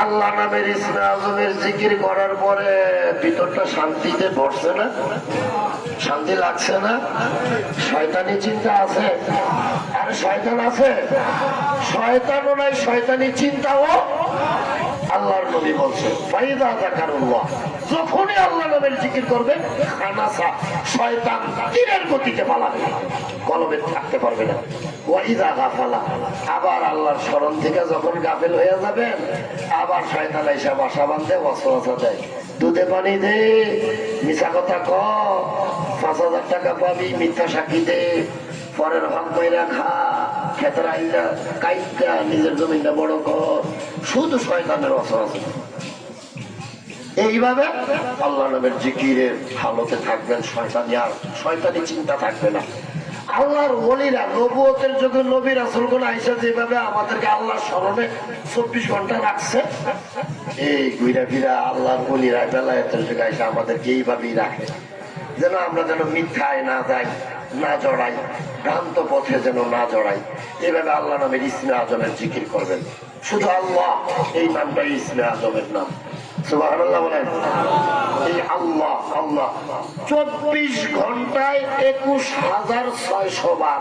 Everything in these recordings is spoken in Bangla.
আল্লাহ নামের ইসমে আজমের জিকির করার পরে ভিতরটা শান্তিতে ভরছে না? শান্তি লাগছে না? শয়তানি চিন্তা আছে? আর শয়তান আছে? শয়তানও নাই, শয়তানি চিন্তাও। আল্লাহর নবী বলছে ফাইদা যাকারুল্লাহ, যখনই আল্লাহ নামের জিকির করবে খানাসা, শয়তান তীরের গতিতে পালাবে, কলবে থাকতে পারবে না। ওয়াইদা গাফালা, আবার আল্লাহর স্মরণ থেকে যখন গাফেল হয়ে যাবেন, আবার শয়তান এসে বাসা বাঁধে, ওয়াসওয়াসা দেয়, দুধে পানি দে, মিছা কথা ক, ৫,০০০ টাকা পাবি, মিথ্যা সাক্ষী দে, পরের হক বইরা খা, খেতের আইলা কাইকা নিজের জমিটা বড় কর, শুধু শয়তানের ওয়াসওয়াসা। এইভাবে আল্লাহ নামের জিকিরের হালতে থাকবেন, শয়তানি চিন্তা থাকবে না। আল্লাহর ওলিরা নবুয়তের যুগে নবী রাসূলগণ আইসা যেভাবে আমাদেরকে আল্লাহর স্মরণে ২৪ ঘন্টা রাখছে, এই ঘুরা ফিরা আল্লাহর ওলিরা বেলায়েতের যুগে আইসা আমাদেরকে এইভাবেই রাখে, যেন আমরা যেন মিথ্যায় না যাই, না জড়াই, ভ্রান্ত পথে যেন না জড়াই। এইভাবে আল্লাহ নামের ইসমে আজমের জিকির করবেন। শুধু আল্লাহ এই নামটাই ইসমে আজমের নাম। সুবহানাল্লাহ বলেন। এই আল্লাহ আল্লাহ ২৪ ঘন্টায় ২১,৬০০ বার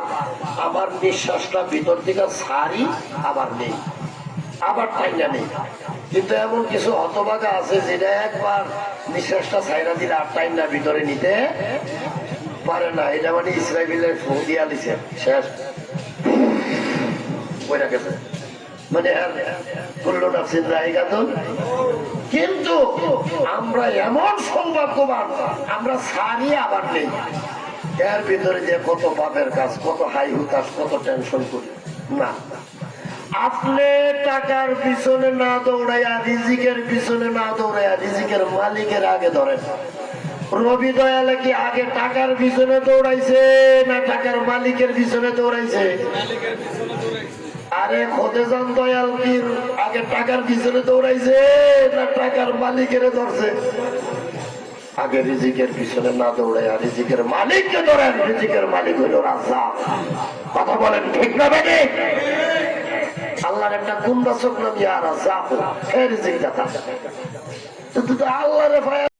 আমার নিঃশ্বাসটা ভিতর থেকে ছাড়ি, আবার নেই, আবার টাইনা নেই। কিন্তু এমন কিছু হতভাগা আছে যেটা একবার নিঃশ্বাসটা ছাইরা দিলে আর টাইনা ভিতরে নিতে পারে না। এটা মানে ইসরায়েলের ফোন দিয়া দিছে, শেষ বইরা গেছে, মানে কুল্লু নাফসিন যায়গাতুল। কিন্তু আমরা এমন সৌভাগ্যবান, আমরা সারি আবার নেই। এর ভিতরে যে কত পাপের কাজ, কত হাই হুতাশ, কত টেনশন করি না। আপনি টাকার পিছনে না দৌড়াইয়া, রিজিকের পিছনে না দৌড়াইয়া, রিজিকের মালিকের আগে ধরেন। রবি দয়ালে কি আগে টাকার পিছনে দৌড়াইছে না টাকার মালিকের পিছনে দৌড়াইছে? আরে খোদেজান দয়াল কি আগে টাকার পিছনে দৌড়াইছে না টাকার মালিকের ধরছে? আগে রিজিকের পিছনে না দৌড়াইয়া রিজিকের মালিককে ধরেন। রিজিকের মালিক হইল রাজ্জাক। কথা বলেন ঠিক না বেটি? আল্লাহর একটা গুণবাচক নাম ইয়া রাজ্জাক, হে রিজিক দাতা। আল্লাহরে